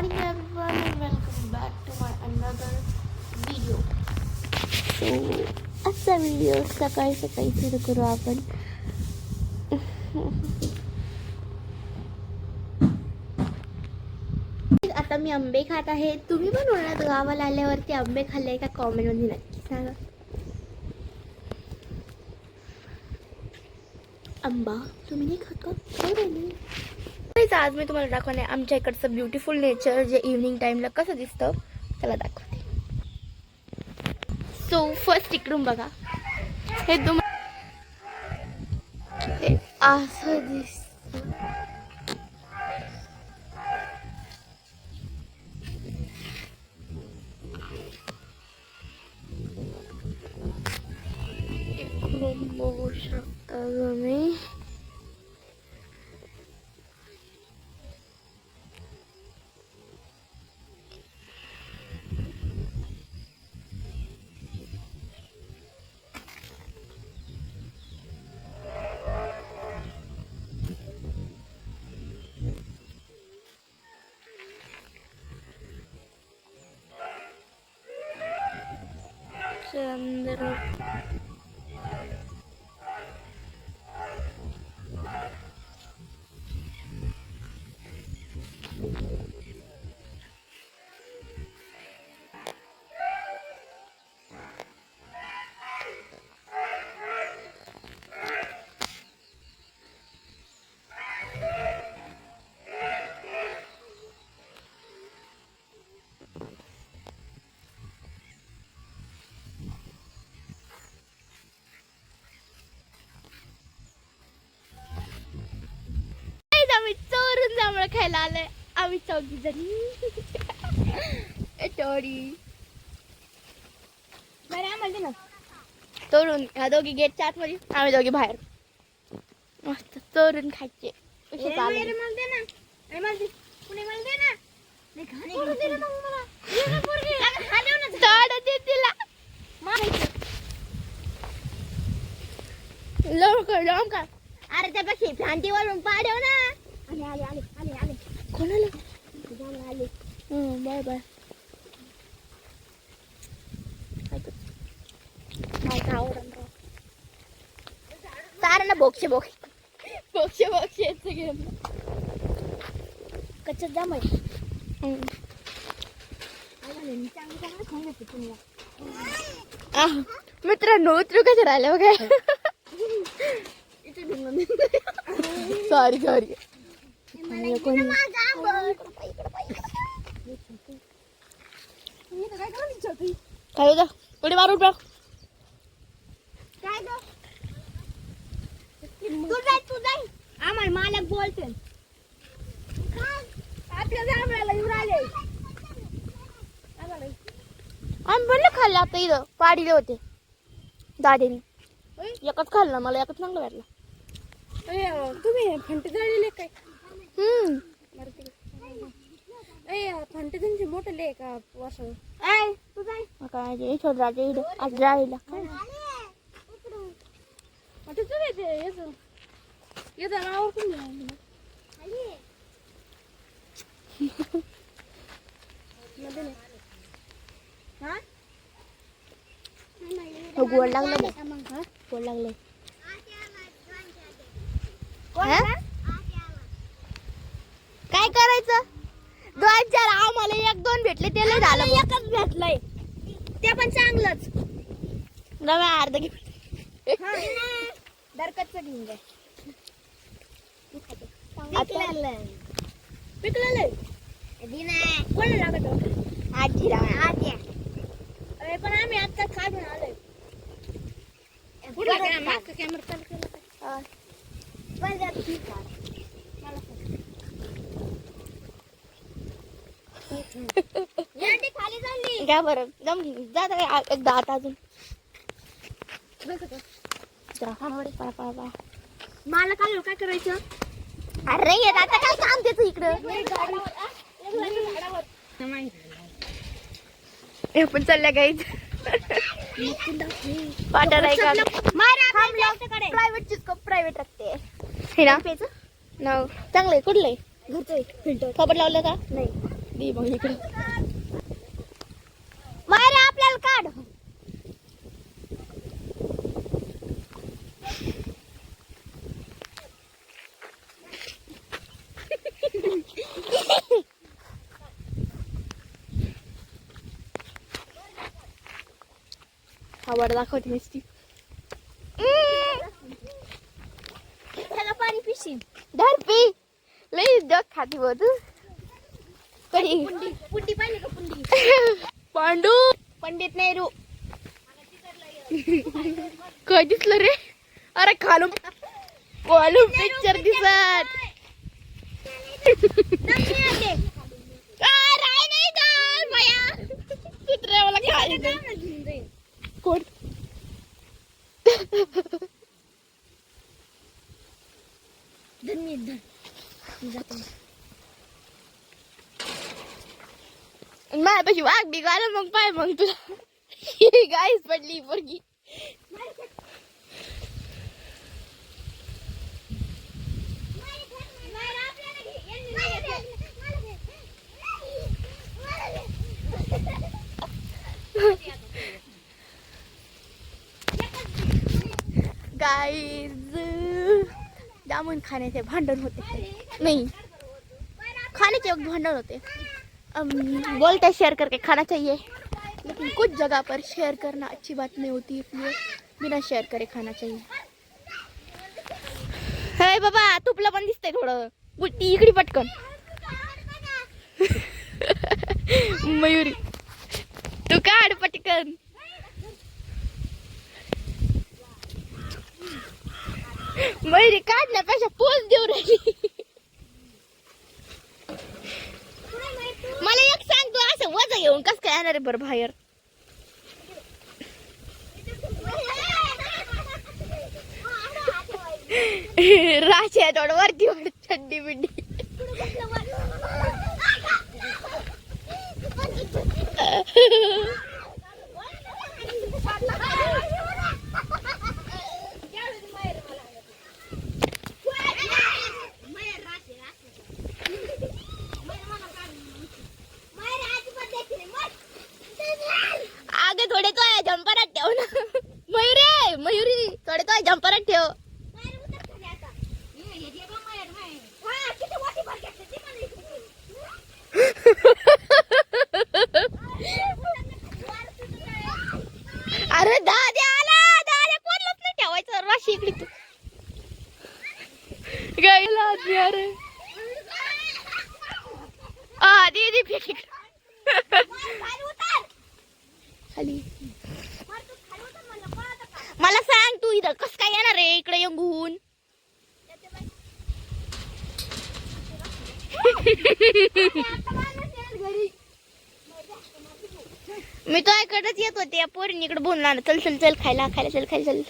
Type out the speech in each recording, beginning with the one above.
morning everyone and welcome back to my another video. So आजचा video सकाळी सकाळी सुरू करू आपण. आता मी आंबे खात आहे. तुम्ही पण उन्हाळ्यात गावाला आल्यावरती आंबे खाल्ले का कॉमेंट मध्ये नक्की सांगा. आंबा तुम्ही नाही खात का? आज मी तुम्हाला दाखवणे आमच्या इकडचं ब्युटिफुल नेचर जे इव्हनिंग टाइमला कसं दिसतं त्याला दाखवते. सो फर्स्ट इकडून बघा, हे हे असं दिसतं. इकडून बघू शकता तुम्ही. चंद्र आम्ही चोरून जांभळं खायला आलोय. आम्ही चौघी जणी टोळी बरं आम्हाला ना चोरून. ह्या दोघी गेटच्या आतमध्ये, आम्ही दोघी बाहेर. मस्त चोरून खायचे. लवकर लवकर. अरे त्यापेक्षा शांतीवरून पाडव ना. आले आले आले आले आले. कोणाला आले? Bye bye. सारा बोक्षे बोक्षे बोक्षे बोक्षे घेऊन कच्च्यात जाम आहे. मित्रांनो उतरू कसं राहिलं बघा. Sorry sorry. काय होतं पुढे मारून बघ. काय तू जाय आम्हाला मालक बोलते. आपल्या जांभळाला येऊन आले. आम्ही म्हणलं खाल्लं आता इथं पाडीले होते दादेने. एकच खाल्लं, मला एकच चांगलं वाटलं. तुम्ही फंटे जळलेले काय? फंटे तुमचे मोठे का असं? तू जाय काय छोटराजे आज जायला काय गोड लागलं. गोड लागले. काय करायचं? 2-4 आम्हाला 1-2 भेटले ते लय झालं. एकच भेटलंय ते पण चांगलंच. नव्या अर्ध घे. दरकच घेऊन जाय. पिकलेलं कोण लागत आजी आजी. अरे पण आम्ही आता खाऊन आलोय. कॅमेरा चालू केला खाली झाली. घ्या बरं जम जात एकदा आता अजून मला काय करायचं? अरे येत आता काय काम त्याच इकडं. हे पण चालल्या गाईच पाटा नाही का प्रायव्हेट चिसको प्रायव्हेट रखते हे ना. चांगलंय कुठलंय घरचं फिल्टर खबर लावलं का नाही. दे मग इकडे मायरे आपल्याला काढ. आवड दाखवते नुसती. त्याला पाणी पिशील धरपी लई जग खाती बघ तू. कधी पुंडी पाहिली का पुंडी? पांडू पंडित नेहरू काय दिसलं रे? अरे खालून खालून पिक्चर दिसत. कुत्र्या मला खाली कोण माझ्यापाशी वाघ बिघाला मग पाय मग तुला गाईच पडली पोरगी. गाईज जामुन खाण्याचे भांडण होते नहीं खाने के वक्त भांडण होते. बोलते हैं शेयर करके खाना चाहिए लेकिन कुछ जगह पर शेयर करना अच्छी बात नहीं होती इसलिए बिना शेयर करे खाना चाहिए. हे बाबा तुपला पण दिसतंय थोडं बुट्टी इकडे पटकन. मयुरी तू काढ पटकन. मयुरी काढण्यापेक्षा पोच देऊ राहिली. मला एक सांग तू असं वजा घेऊन कस काय येणार आहे बरं बाहेर? राशी थोडं वरती वर चड्डी बिड्डी. आगे थोडे तो जंपरात ठेव ना मयुरी. मयुरी थोडे तो जंपरात ठेव. अरे दादा आला दादा कोणलाच नाही ठेवायचं राशी इकडे तू गायला अरे दीदी फेक खाली. मला सांग तू इथं कस काय येणार रे इकडे येऊन? मी तो इकडेच येत होते पोरीने इकडे बोलणार चल चल चल खायला खायला चल खायला चल.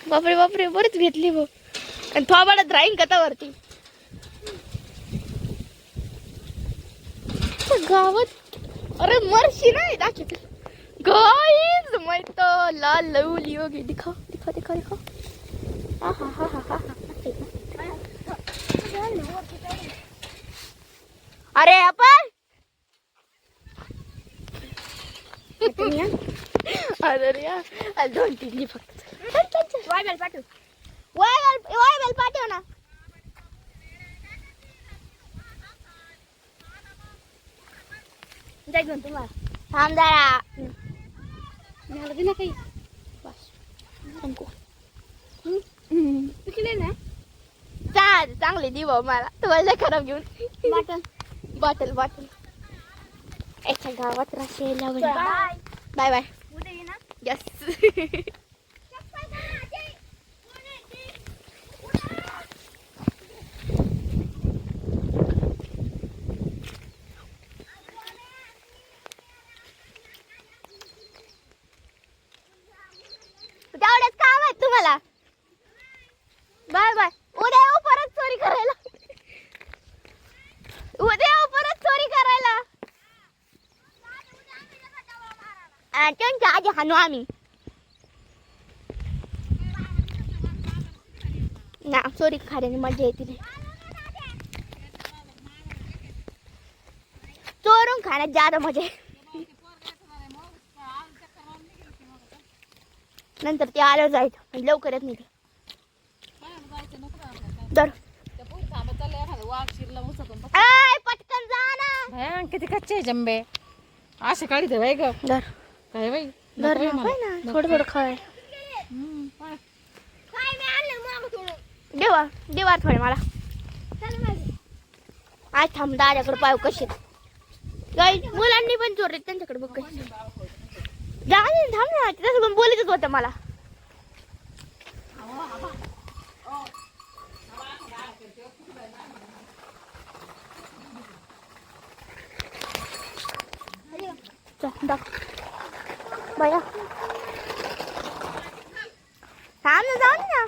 बापरे बापरे बरेच घेतली भाऊ आणि थोबाडत राहीन कथावरती. गावात अरे मरशी नाही दाखवत गाइस मैं तो लाल लवली होगी. दिखा दिखा दिखा दिखा. हा हा हा हा. अरे आपण अरे यार 2-3 फक्त वायबल पाठव. वायबल पाठव ना. जाय घेऊन तुम्हाला थांब जरा मला दे ना काही बस संपू. पिकले ना चांगले दे भाऊ मला तुम्हाला खराब घेऊन. बॉटल बॉटल बॉटल एका गावात राशीला. बाय बाय बाय उद्या ये ना. यस तेवढेच काम आहे तुम्हाला. Bye bye. उद्या येऊ परत चोरी करायला. उद्या येऊ परत चोरी करायला. त्यांच्या आधी हाणू आम्ही ना. चोरी खाण्याची मजा येते. चोरून खाण्यात ज्यादा मजा आहे. नंतर ते आल्यावर जायचं म्हणजे लवकर येत नाही ते. तर आय, पटकन जा ना. किती कच्चे जंबे असे काढी दे बाई ग. धर काय बाई धर ना, पाय ना थोडं थोडं खाय. देवा देवा थोडे मला. आज थांब दादाकडे पाहू कशी मुलांनी पण चोरले त्यांच्याकडे बघ कशी. जा ना, थांब ना, त्याच्यासोबत बोलतच होतं मला. बया थांब ना, जाऊ ना.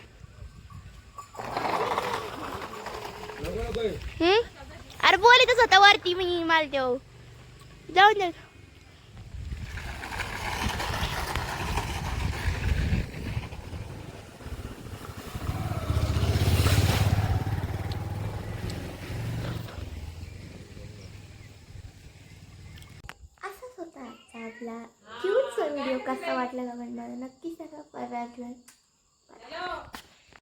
अरे बोलतच होता वरती मी मला तेव जाऊन दे. असाच होता आजचा आपला क्यूटचा व्हिडिओ. कसा वाटला का म्हणणार नक्की सांगा. परत